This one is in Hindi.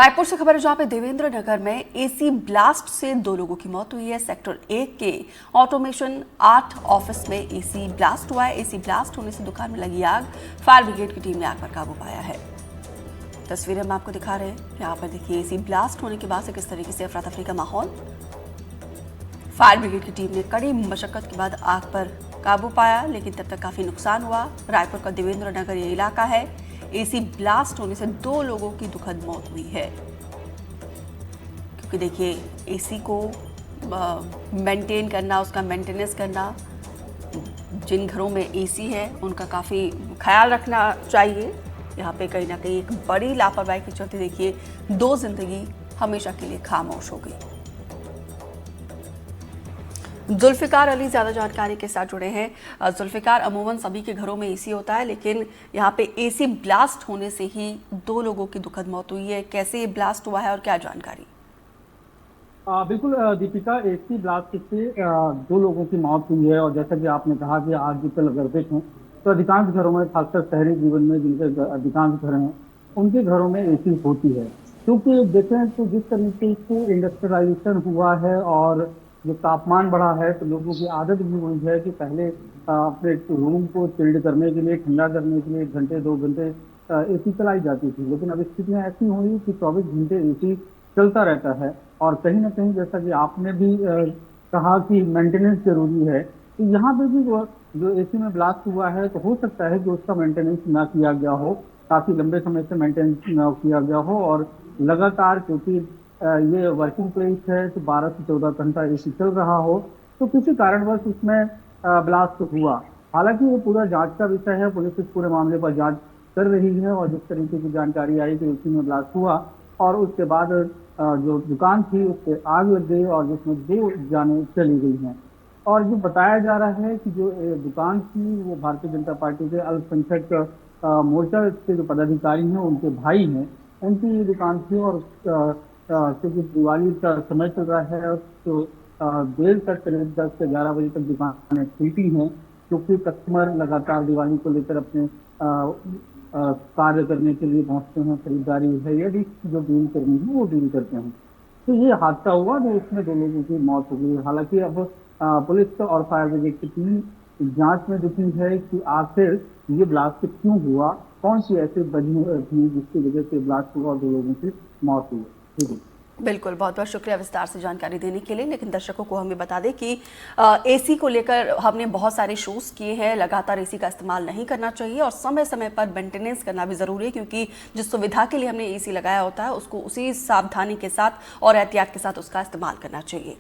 रायपुर से खबर है जहां पे देवेंद्र नगर में एसी ब्लास्ट से 2 लोगों की मौत हुई है। सेक्टर 1 के ऑटोमेशन 8 ऑफिस में एसी ब्लास्ट हुआ है। एसी ब्लास्ट होने से दुकान में लगी आग, फायर ब्रिगेड की टीम ने आग पर काबू पाया है। तस्वीरें हम आपको दिखा रहे हैं। यहाँ पर देखिए एसी ब्लास्ट होने के बाद से किस तरीके से अफरा तफरी का माहौल। फायर ब्रिगेड की टीम ने कड़ी मशक्कत के बाद आग पर काबू पाया, लेकिन तब तक काफी नुकसान हुआ। रायपुर का देवेंद्र नगर ये इलाका है। एसी ब्लास्ट होने से 2 लोगों की दुखद मौत हुई है, क्योंकि देखिए एसी को मेंटेन करना, उसका मेंटेनेंस करना, जिन घरों में एसी है उनका काफ़ी ख्याल रखना चाहिए। यहाँ पे कहीं ना कहीं एक बड़ी लापरवाही के चलते देखिए 2 जिंदगी हमेशा के लिए खामोश हो गई। जुल्फिकार अली ज्यादा जानकारी के साथ जुड़े हैं। जुल्फिकार, अमूमन सभी के घरों में एसी होता है, लेकिन यहाँ पे एसी ब्लास्ट होने से ही 2 लोगों की दुखद मौत हुई है। कैसे ये ब्लास्ट हुआ है और क्या जानकारी? बिल्कुल दीपिका, एसी ब्लास्ट से 2 लोगों की मौत हुई है। और जैसा कि आपने कहा कि आग जितने गर्दिश हैं, तो अधिकांश घरों में, खासकर शहरी जीवन में जिनके अधिकांश घर हैं, उनके घरों में एसी होती है। क्योंकि देखें तो जिस तरीके से इंडस्ट्रियलाइजेशन हुआ है और जो तापमान बढ़ा है, तो लोगों की आदत भी हुई है कि पहले अपने रूम को चिल्ड करने के लिए, ठंडा करने के लिए 1 घंटे 2 घंटे एसी चलाई जाती थी। लेकिन अब स्थितियां ऐसी हुई कि 24 घंटे एसी चलता रहता है। और कहीं ना कहीं, जैसा कि आपने भी कहा कि मेंटेनेंस जरूरी है, तो यहाँ पे भी जो एसी में ब्लास्ट हुआ है, तो हो सकता है कि उसका मेंटेनेंस ना किया गया हो, काफी लंबे समय से मेंटेनेंस ना किया गया हो, और लगातार, क्योंकि ये वर्किंग प्लेस है, तो 12 से 14 घंटा एसी चल रहा हो, तो किसी कारणवश उसमें ब्लास्ट हुआ। हालांकि ये पूरा जांच का विषय है, पुलिस इस पूरे मामले पर जांच कर रही है। और जिस तरीके की जानकारी आई कि एसी में ब्लास्ट हुआ और उसके बाद जो दुकान थी उस पर आग लग गई और जिसमें 2 जानें चली गई हैं। और जो बताया जा रहा है कि जो दुकान थी वो भारतीय जनता पार्टी के अल्पसंख्यक मोर्चा के जो पदाधिकारी हैं उनके भाई हैं, उनकी ये दुकान थी। और क्योंकि दिवाली का समय चल रहा है, तो देर तक, करीब 10 से 11 बजे तक दुकानें खुलती हैं, क्योंकि कस्टमर लगातार दिवाली को लेकर अपने कार्य करने के लिए पहुंचते हैं, खरीदारी है या भी जो डील करनी है वो डील करते हैं। तो ये हादसा हुआ, तो उसमें 2 लोगों की मौत हो गई। हालांकि अब पुलिस और फायर ब्रिगेड की टीम जांच में जुटी है कि आखिर ये ब्लास्ट क्यों हुआ, कौन सी ऐसी वजह थी जिसकी वजह से ब्लास्ट हुआ और 2 लोगों की मौत हुई। ठीक है। बिल्कुल, बहुत बहुत शुक्रिया विस्तार से जानकारी देने के लिए। लेकिन दर्शकों को हमें बता दें कि एसी को लेकर हमने बहुत सारे शोज किए हैं। लगातार एसी का इस्तेमाल नहीं करना चाहिए और समय समय पर मेंटेनेंस करना भी ज़रूरी है, क्योंकि जिस सुविधा के लिए हमने एसी लगाया होता है उसको उसी सावधानी के साथ और एहतियात के साथ उसका इस्तेमाल करना चाहिए।